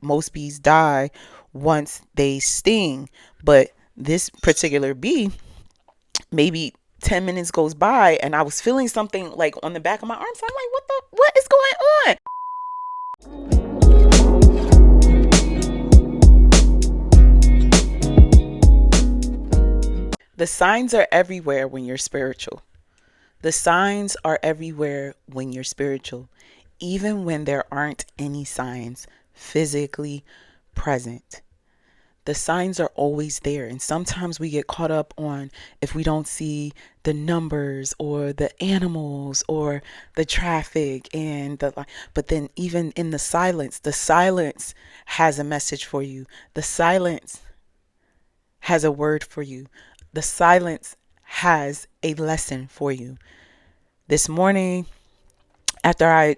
most bees die once they sting, but this particular bee, maybe 10 minutes goes by and I was feeling something like on the back of my arm. So I'm like, what is going on? The signs are everywhere when you're spiritual. The signs are everywhere when you're spiritual, even when there aren't any signs physically present. The signs are always there. And sometimes we get caught up on if we don't see the numbers or the animals or the traffic but then even in the silence has a message for you. The silence has a word for you. The silence has a lesson for you. This morning, after I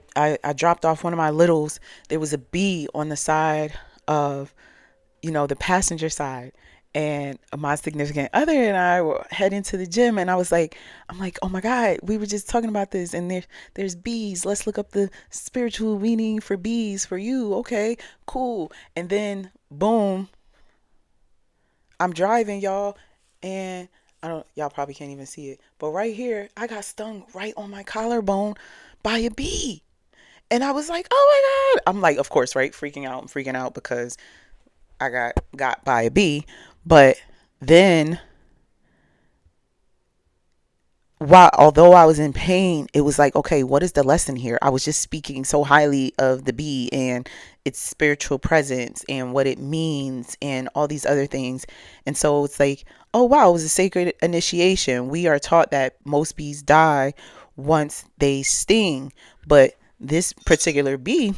dropped off one of my littles, there was a bee on the side of, the passenger side. And my significant other and I were heading to the gym, and I'm like, oh my God, we were just talking about this, and there's bees. Let's look up the spiritual meaning for bees for you. Okay, cool. And then boom, I'm driving, y'all, and y'all probably can't even see it, but right here, I got stung right on my collarbone by a bee. And I was like, oh my God. I'm like, of course, right? Freaking out. I'm freaking out because I got by a bee. But then, although I was in pain, it was like, okay, what is the lesson here? I was just speaking so highly of the bee and its spiritual presence and what it means and all these other things. And so it's like, oh wow, it was a sacred initiation. We are taught that most bees die once they sting, but this particular bee,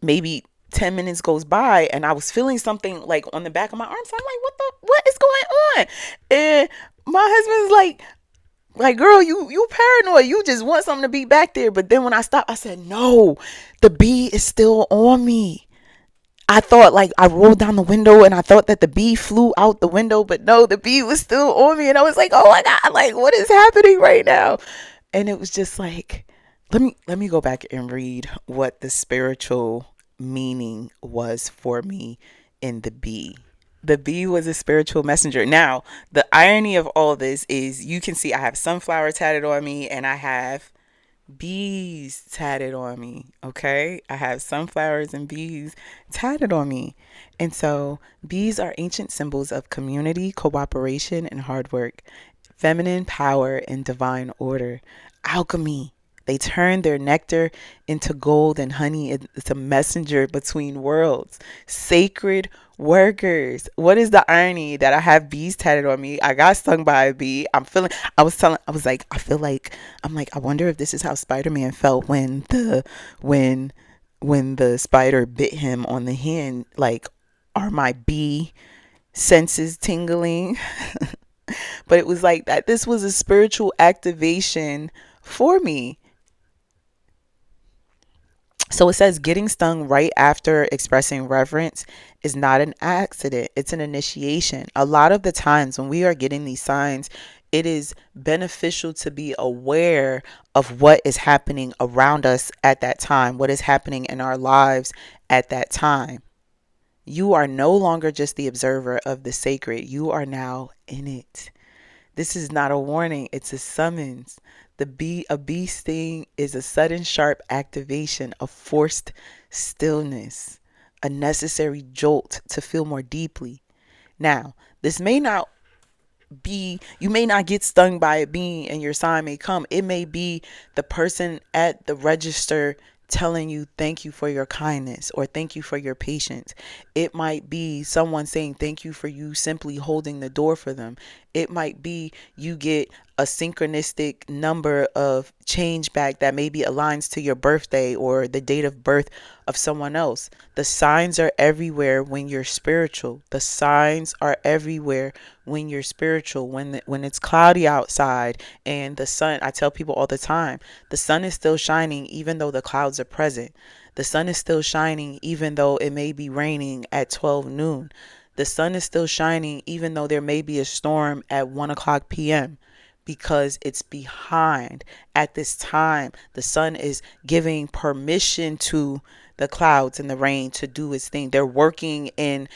maybe 10 minutes goes by and I was feeling something like on the back of my arm. So I'm like, what is going on? And my husband's like, girl, you paranoid. You just want something to be back there. But then when I stopped, I said, no, the bee is still on me. I thought, like, I rolled down the window and I thought that the bee flew out the window, but no, the bee was still on me. And I was like, oh my God, like, what is happening right now? And it was just like, let me go back and read what the spiritual meaning was for me in the bee. The bee was a spiritual messenger. Now, the irony of all this is you can see I have sunflower tatted on me and I have bees tatted on me. Okay. I have sunflowers and bees tatted on me. And so bees are ancient symbols of community, cooperation, and hard work, feminine power, and divine order, alchemy. They turn their nectar into gold and honey. It's a messenger between worlds. Sacred workers. What is the irony that I have bees tatted on me? I got stung by a bee. I was like, I feel like, I'm like, I wonder if this is how Spider-Man felt when the spider bit him on the hand. Like, are my bee senses tingling? But it was like that. This was a spiritual activation for me. So it says getting stung right after expressing reverence is not an accident. It's an initiation. A lot of the times when we are getting these signs, it is beneficial to be aware of what is happening around us at that time, what is happening in our lives at that time. You are no longer just the observer of the sacred. You are now in it. This is not a warning, it's a summons. A bee sting is a sudden sharp activation of forced stillness, a necessary jolt to feel more deeply. Now, this may not be, you may not get stung by a bee and your sign may come. It may be the person at the register telling you thank you for your kindness or thank you for your patience. It might be someone saying thank you for you simply holding the door for them. It might be you get a synchronistic number of change back that maybe aligns to your birthday or the date of birth of someone else. The signs are everywhere when you're spiritual. The signs are everywhere when you're spiritual. When it's cloudy outside and the sun, I tell people all the time, the sun is still shining even though the clouds are present. The sun is still shining even though it may be raining at 12 noon. The sun is still shining even though there may be a storm at 1 o'clock p.m. because it's behind. At this time, the sun is giving permission to the clouds and the rain to do its thing. They're working in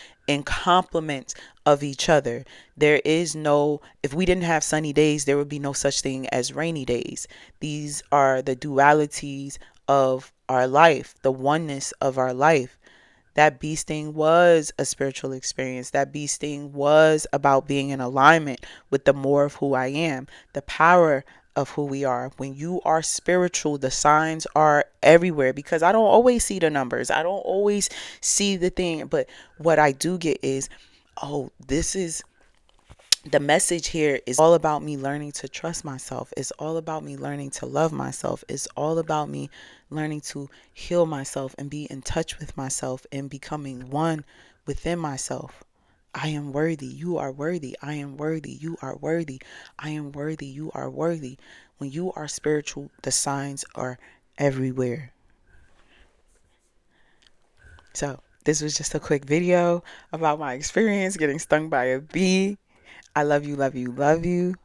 complement of each other. There is no, if we didn't have sunny days, there would be no such thing as rainy days. These are the dualities of our life, the oneness of our life. That bee sting was a spiritual experience. That bee sting was about being in alignment with the more of who I am, the power of who we are. When you are spiritual, the signs are everywhere, because I don't always see the numbers. I don't always see the thing. But what I do get is, oh, this is the message here is all about me learning to trust myself. It's all about me learning to love myself. It's all about me learning to heal myself and be in touch with myself and becoming one within myself. I am worthy. You are worthy. I am worthy. You are worthy. I am worthy. You are worthy. When you are spiritual, the signs are everywhere. So, this was just a quick video about my experience getting stung by a bee. I love you, love you, love you.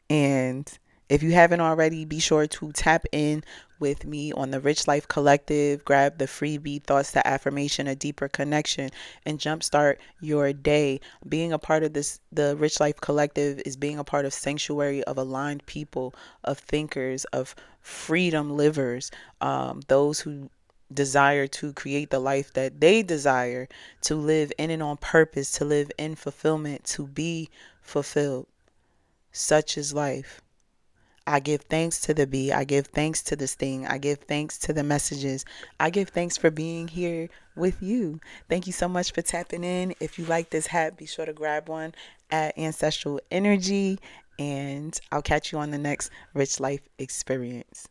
And if you haven't already, be sure to tap in with me on the Rich Life Collective. Grab the freebie Thoughts to Affirmation, a deeper connection, and jumpstart your day. Being a part of this, the Rich Life Collective, is being a part of sanctuary of aligned people, of thinkers, of freedom livers, those who desire to create the life that they desire, to live in and on purpose, to live in fulfillment, to be fulfilled. Such is life. I give thanks to the bee. I give thanks to the sting. I give thanks to the messages. I give thanks for being here with you. Thank you so much for tapping in. If you like this hat, be sure to grab one at Ancestral InnerG. And I'll catch you on the next Rich Life Experience.